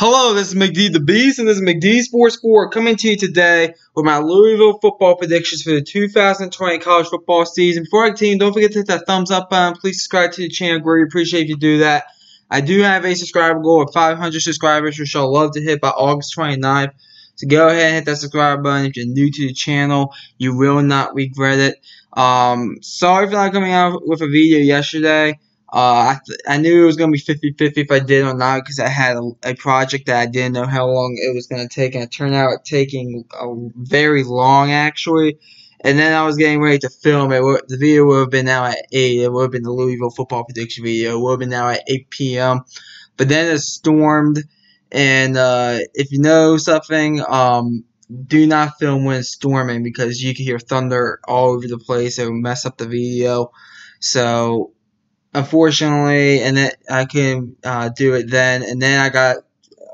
Hello, this is McD the Beast, and this is McD Sports 4 coming to you today with my Louisville football predictions for the 2020 college football season. Before I continue, don't forget to hit that thumbs up button. Please subscribe to the channel. Greatly appreciate if you do that. I do have a subscriber goal of 500 subscribers, which I'll love to hit by August 29th. So go ahead and hit that subscribe button. If you're new to the channel, you will not regret it. Sorry for not coming out with a video yesterday. I knew it was going to be 50-50 if I did or not because I had a project that I didn't know how long it was going to take, and it turned out taking very long, actually. And then I was getting ready to film it. The video would have been out at 8. It would have been the Louisville football prediction video. It would have been out at 8 p.m. But then it stormed, and if you know something, do not film when it's storming because you can hear thunder all over the place. It will mess up the video. So unfortunately, and then I couldn't do it then, and then I got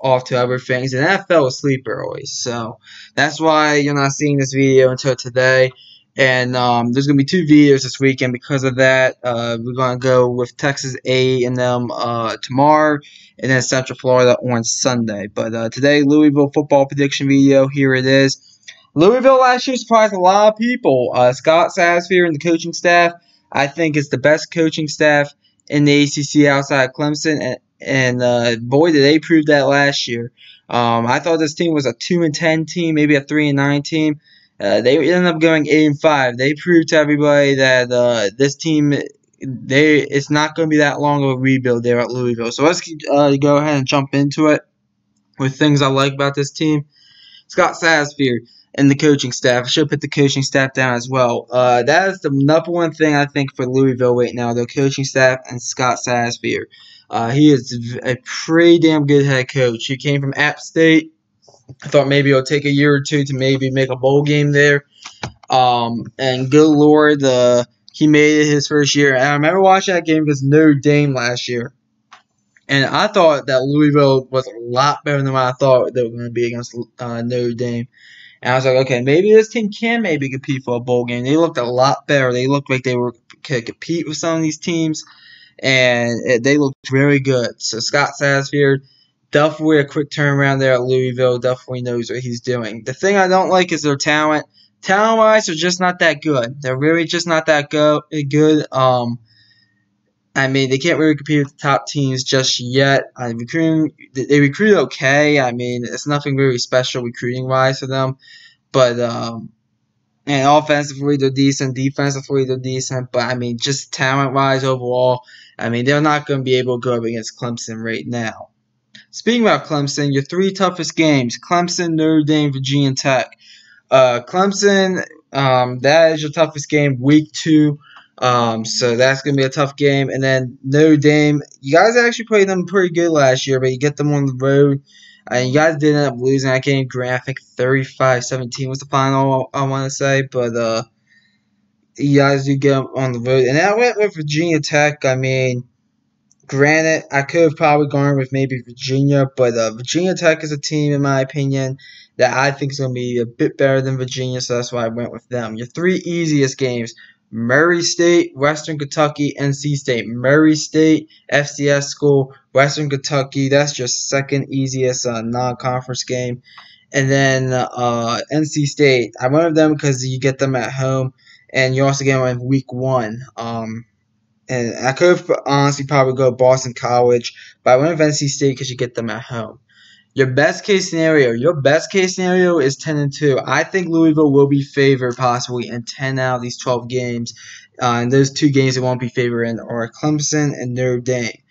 off to other things, and then I fell asleep early. So that's why you're not seeing this video until today. And there's going to be 2 videos this weekend because of that. We're going to go with Texas A&M tomorrow, and then Central Florida on Sunday. But today, Louisville football prediction video, here it is. Louisville last year surprised a lot of people. Scott Satterfield and the coaching staff, I think it's the best coaching staff in the ACC outside Clemson, and boy, did they prove that last year. I thought this team was a 2-10 team, maybe a 3-9 team. They ended up going 8-5. They proved to everybody that this team, it's not going to be that long of a rebuild there at Louisville. So let's go ahead and jump into it with things I like about this team. Scott Satterfield and the coaching staff. I should put the coaching staff down as well. That is the number one thing I think for Louisville right now, their coaching staff and Scott Satterfield. He is a pretty damn good head coach. He came from App State. I thought maybe it'll take a year or two to maybe make a bowl game there. And good Lord, he made it his first year. And I remember watching that game against Notre Dame last year. And I thought that Louisville was a lot better than what I thought they were going to be against Notre Dame. And I was like, okay, maybe this team can maybe compete for a bowl game. They looked a lot better. They looked like they could compete with some of these teams, and they looked very good. So Scott Satterfield, definitely a quick turnaround there at Louisville. Definitely knows what he's doing. The thing I don't like is their talent. Talent-wise, they're just not that good. They're really just not that good. I mean, they can't really compete with the top teams just yet. They recruit okay. I mean, it's nothing really special recruiting-wise for them. But, and offensively, they're decent. Defensively, they're decent. But, I mean, just talent-wise overall, I mean, they're not going to be able to go up against Clemson right now. Speaking about Clemson, your 3 toughest games, Clemson, Notre Dame, Virginia Tech. Clemson, that is your toughest game, week 2. So that's going to be a tough game. And then Notre Dame, you guys actually played them pretty good last year, but you get them on the road. And you guys did end up losing that game. I think 35-17 was the final, I want to say. But you guys do get them on the road. And then I went with Virginia Tech. I mean, granted, I could have probably gone with maybe Virginia. But Virginia Tech is a team, in my opinion, that I think is going to be a bit better than Virginia. So that's why I went with them. Your 3 easiest games. Murray State, Western Kentucky, NC State. Murray State, FCS school, Western Kentucky. That's your second easiest non-conference game. And then NC State. I went with them because you get them at home, and you also get them in week 1. And I could have honestly probably go Boston College, but I went with NC State because you get them at home. Your best case scenario is 10-2. I think Louisville will be favored possibly in 10 out of these 12 games. And those 2 games they won't be favored in are Clemson and Notre Dame.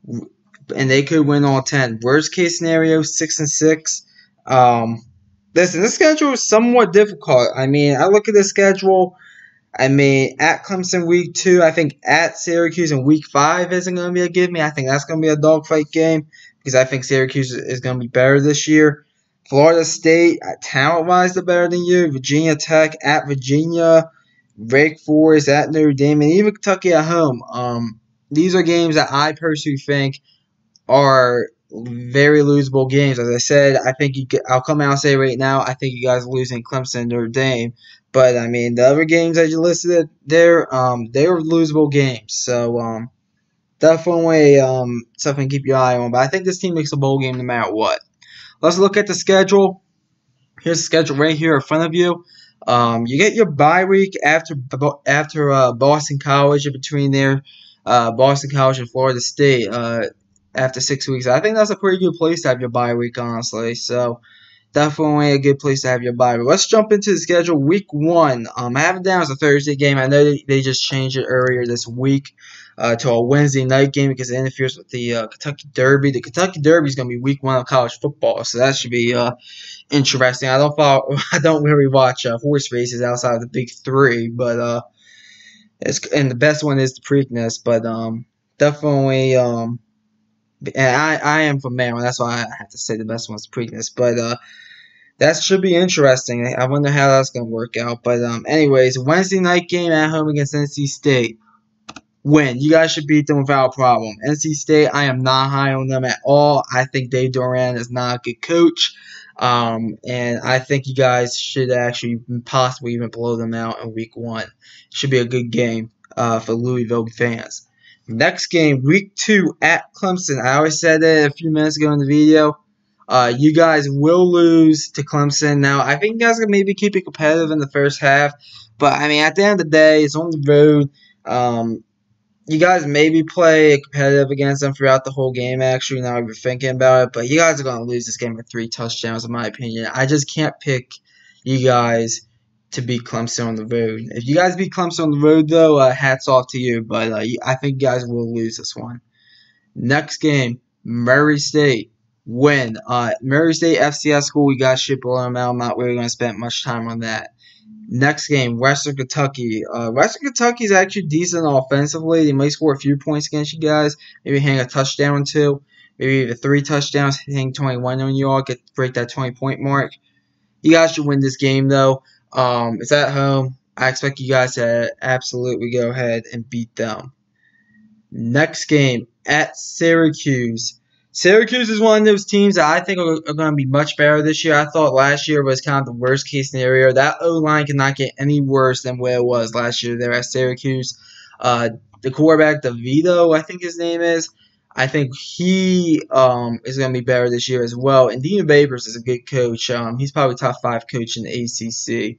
And they could win all 10. Worst case scenario, 6-6. Listen, this schedule is somewhat difficult. I mean, I look at the schedule. I mean, at Clemson week 2, I think at Syracuse in week 5 isn't going to be a give me. I think that's going to be a dogfight game, because I think Syracuse is going to be better this year. Florida State, talent-wise, they're better than you. Virginia Tech at Virginia. Wake Forest at Notre Dame. And even Kentucky at home. These are games that I personally think are very losable games. As I said, I think I'll come out and say right now, I think you guys are losing Clemson and Notre Dame. But, I mean, the other games that you listed there, they were losable games. So, definitely something to keep your eye on. But I think this team makes a bowl game no matter what. Let's look at the schedule. Here's the schedule right here in front of you. You get your bye week after Boston College, in between there, Boston College and Florida State. After 6 weeks, I think that's a pretty good place to have your bye week, honestly. So definitely a good place to have your bye. But let's jump into the schedule. Week 1. I have it down as a Thursday game. I know they just changed it earlier this week to a Wednesday night game because it interferes with the Kentucky Derby. The Kentucky Derby is going to be week 1 of college football, so that should be interesting. I don't really watch horse races outside of the big 3, but and the best one is the Preakness. But definitely and I am from Maryland, that's why I have to say the best one's the Preakness. But that should be interesting. I wonder how that's going to work out. But anyways, Wednesday night game at home against NC State. Win. You guys should beat them without a problem. NC State, I am not high on them at all. I think Dave Doran is not a good coach. And I think you guys should actually possibly even blow them out in week 1. Should be a good game for Louisville fans. Next game, week 2 at Clemson. I always said it a few minutes ago in the video. You guys will lose to Clemson. Now, I think you guys can maybe keep it competitive in the first half. But, I mean, at the end of the day, it's on the road. You guys maybe play competitive against them throughout the whole game, actually, now you're thinking about it. But you guys are going to lose this game with 3 touchdowns, in my opinion. I just can't pick you guys to beat Clemson on the road. If you guys beat Clemson on the road, though, hats off to you. But I think you guys will lose this one. Next game, Murray State. Win. Murray State FCS school, you guys should blow them out. I'm not really going to spend much time on that. Next game, Western Kentucky. Western Kentucky is actually decent offensively. They might score a few points against you guys. Maybe hang a touchdown or 2. Maybe even 3 touchdowns. Hang 21 on you all. Break that 20-point mark. You guys should win this game, though. It's at home. I expect you guys to absolutely go ahead and beat them. Next game, at Syracuse. Syracuse is one of those teams that I think are going to be much better this year. I thought last year was kind of the worst case scenario. That O-line cannot get any worse than where it was last year there at Syracuse. The quarterback, DeVito, I think his name is. I think he is going to be better this year as well. And Dino Babers is a good coach. He's probably top 5 coach in the ACC.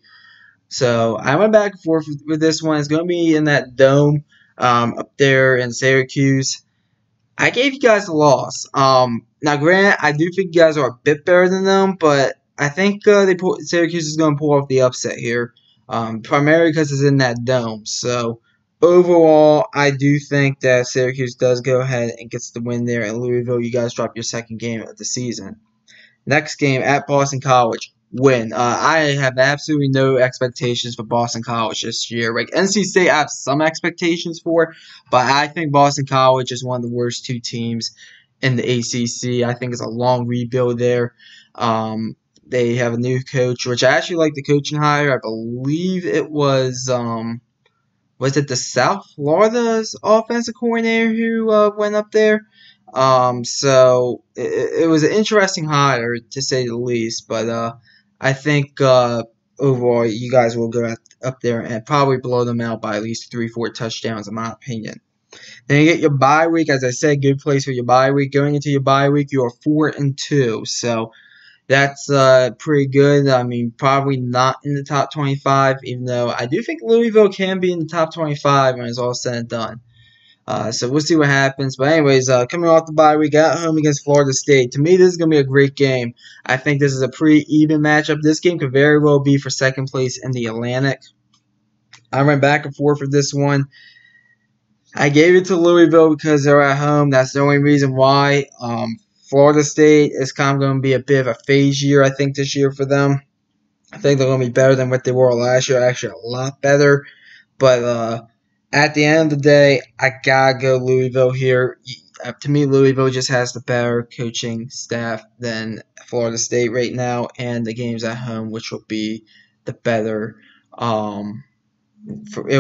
So I went back and forth with this one. It's going to be in that dome up there in Syracuse. I gave you guys a loss. Now, granted, I do think you guys are a bit better than them, but I think Syracuse is going to pull off the upset here, primarily because it's in that dome. So, overall, I do think that Syracuse does go ahead and gets the win there. In Louisville, you guys drop your second game of the season. Next game, at Boston College. Win. I have absolutely no expectations for Boston College this year. Like NC State, I have some expectations for, but I think Boston College is one of the worst 2 teams in the ACC. I think it's a long rebuild there. They have a new coach, which I actually like the coaching hire. I believe it was it the South Florida's offensive coordinator who went up there? So it was an interesting hire, to say the least, but I think overall you guys will go up there and probably blow them out by at least 3-4 touchdowns, in my opinion. Then you get your bye week. As I said, good place for your bye week. Going into your bye week, you are 4-2, so that's pretty good. I mean, probably not in the top 25, even though I do think Louisville can be in the top 25 when it's all said and done. So we'll see what happens. But anyways, coming off the bye week at home against Florida State. To me, this is going to be a great game. I think this is a pretty even matchup. This game could very well be for second place in the Atlantic. I went back and forth for this one. I gave it to Louisville because they're at home. That's the only reason why. Florida State is kind of going to be a bit of a phase year, I think, this year for them. I think they're going to be better than what they were last year. Actually, a lot better. But at the end of the day, I gotta go Louisville here. To me, Louisville just has the better coaching staff than Florida State right now, and the game's at home, which will be the better. It'll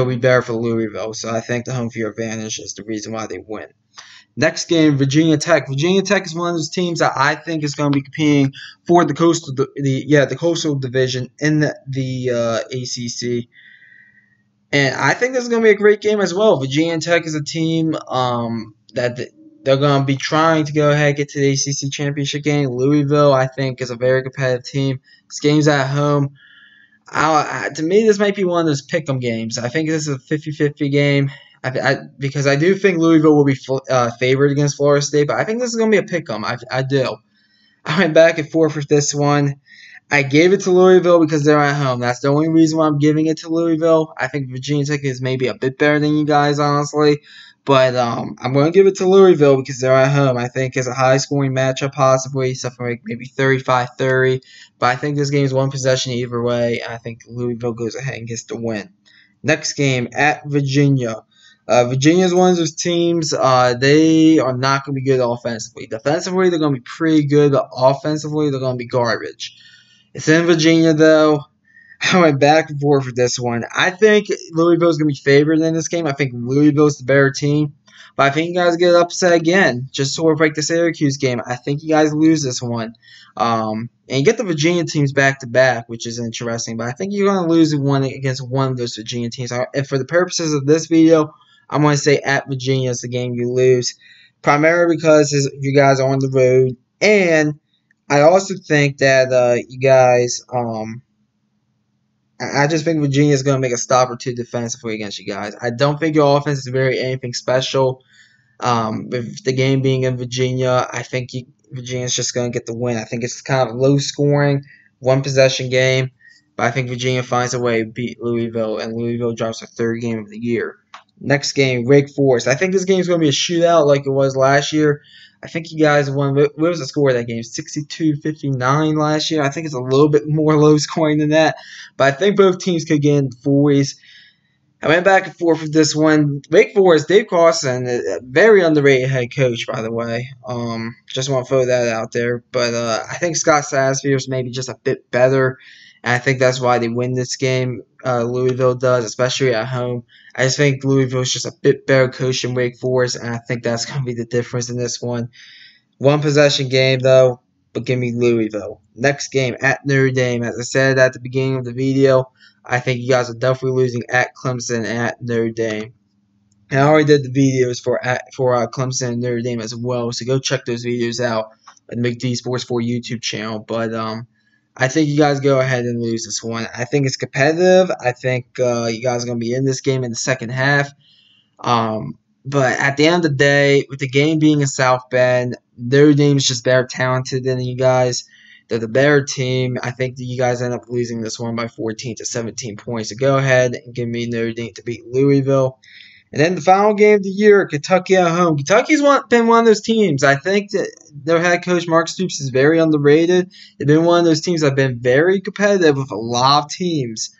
be better for Louisville. So I think the home field advantage is the reason why they win. Next game, Virginia Tech. Virginia Tech is one of those teams that I think is going to be competing for the Coastal Division in the ACC. And I think this is going to be a great game as well. Virginia Tech is a team that they're going to be trying to go ahead and get to the ACC championship game. Louisville, I think, is a very competitive team. This game's at home. To me, this might be one of those pick'em games. I think this is a 50-50 game. Because I do think Louisville will be favored against Florida State, but I think this is going to be a pick'em. I do. I went back and forth with this one. I gave it to Louisville because they're at home. That's the only reason why I'm giving it to Louisville. I think Virginia Tech is maybe a bit better than you guys, honestly. But I'm going to give it to Louisville because they're at home. I think it's a high-scoring matchup possibly, something like maybe 35-30. But I think this game is one possession either way, and I think Louisville goes ahead and gets the win. Next game, at Virginia. Virginia is one of those teams, they are not going to be good offensively. Defensively, they're going to be pretty good, but offensively, they're going to be garbage. It's in Virginia, though. I went back and forth with this one. I think Louisville's going to be favored in this game. I think Louisville's the better team. But I think you guys get upset again, just sort of like the Syracuse game. I think you guys lose this one. And you get the Virginia teams back-to-back, which is interesting. But I think you're going to lose one against one of those Virginia teams. And for the purposes of this video, I'm going to say at Virginia is the game you lose. Primarily because you guys are on the road. And I also think that you guys, I just think Virginia is going to make a stop or two defensively against you guys. I don't think your offense is very anything special. With the game being in Virginia, I think Virginia's just going to get the win. I think it's kind of a low-scoring, one-possession game. But I think Virginia finds a way to beat Louisville, and Louisville drops their third game of the year. Next game, Wake Forest. I think this game is going to be a shootout like it was last year. I think you guys won. What was the score of that game? 62-59 last year. I think it's a little bit more low scoring than that. But I think both teams could get in the 40s. I went back and forth with this one. Wake Forest, Dave Carson, a very underrated head coach, by the way. Just want to throw that out there. But I think Scott Satterfield is maybe just a bit better. And I think that's why they win this game. Louisville does, especially at home. I just think Louisville is just a bit better coach than Wake Forest, and I think that's going to be the difference in this one. One possession game, though, but give me Louisville. Next game, at Notre Dame. As I said at the beginning of the video, I think you guys are definitely losing at Clemson and at Notre Dame. And I already did the videos for Clemson and Notre Dame as well, so go check those videos out on the McD Sports 4 YouTube channel. But I think you guys go ahead and lose this one. I think it's competitive. I think you guys are going to be in this game in the second half. But at the end of the day, with the game being in South Bend, Notre Dame is just better talented than you guys. They're the better team. I think that you guys end up losing this one by 14 to 17 points. So go ahead and give me Notre Dame to beat Louisville. And then the final game of the year, Kentucky at home. Kentucky's been one of those teams. I think that their head coach, Mark Stoops, is very underrated. They've been one of those teams that have been very competitive with a lot of teams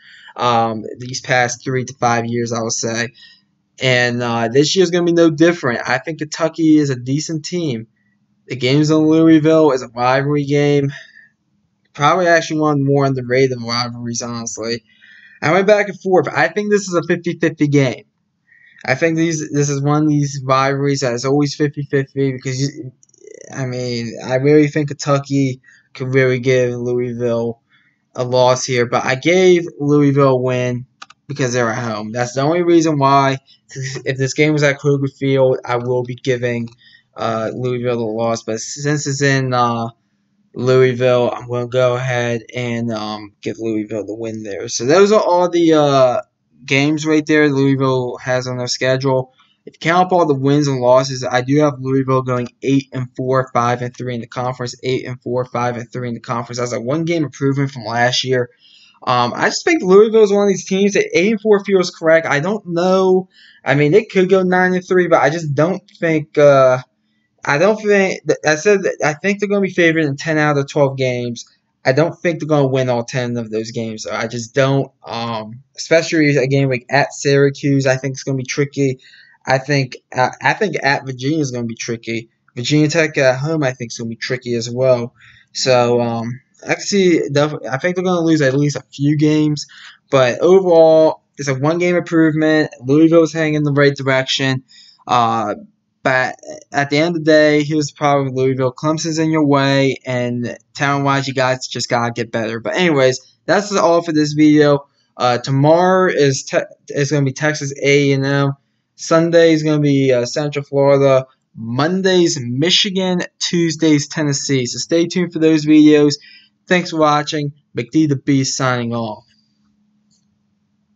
these past 3 to 5 years, I would say. And this year's going to be no different. I think Kentucky is a decent team. The game's in Louisville. It's a rivalry game. Probably actually one of the more underrated rivalries, honestly. I went back and forth. I think this is a 50-50 game. I think this is one of these rivalries that is always 50-50 because, I really think Kentucky could really give Louisville a loss here. But I gave Louisville a win because they're at home. That's the only reason why. If this game was at Kroger Field, I will be giving Louisville the loss. But since it's in Louisville, I'm going to go ahead and give Louisville the win there. So those are all the games right there Louisville has on their schedule. If you count up all the wins and losses, I do have Louisville going 8-4, 5-3 in the conference. 8-4, 5-3 in the conference. That's a one-game improvement from last year. I just think Louisville is one of these teams that 8-4 feels correct. I don't know. They could go 9-3, but I just don't think. I think they're going to be favored in 10 out of 12 games. I don't think they're going to win all 10 of those games. So I just don't. Especially a game like at Syracuse, I think it's going to be tricky. I think at Virginia is going to be tricky. Virginia Tech at home, I think, is going to be tricky as well. So I think they're going to lose at least a few games. But overall, it's a one-game improvement. Louisville's heading in the right direction. But at the end of the day, here's the problem with Louisville. Clemson's in your way, and talent-wise, you guys just got to get better. But anyways, that's all for this video. Tomorrow is going to be Texas A&M. Sunday is going to be Central Florida. Mondays, Michigan. Tuesdays, Tennessee. So stay tuned for those videos. Thanks for watching. McD the Beast signing off.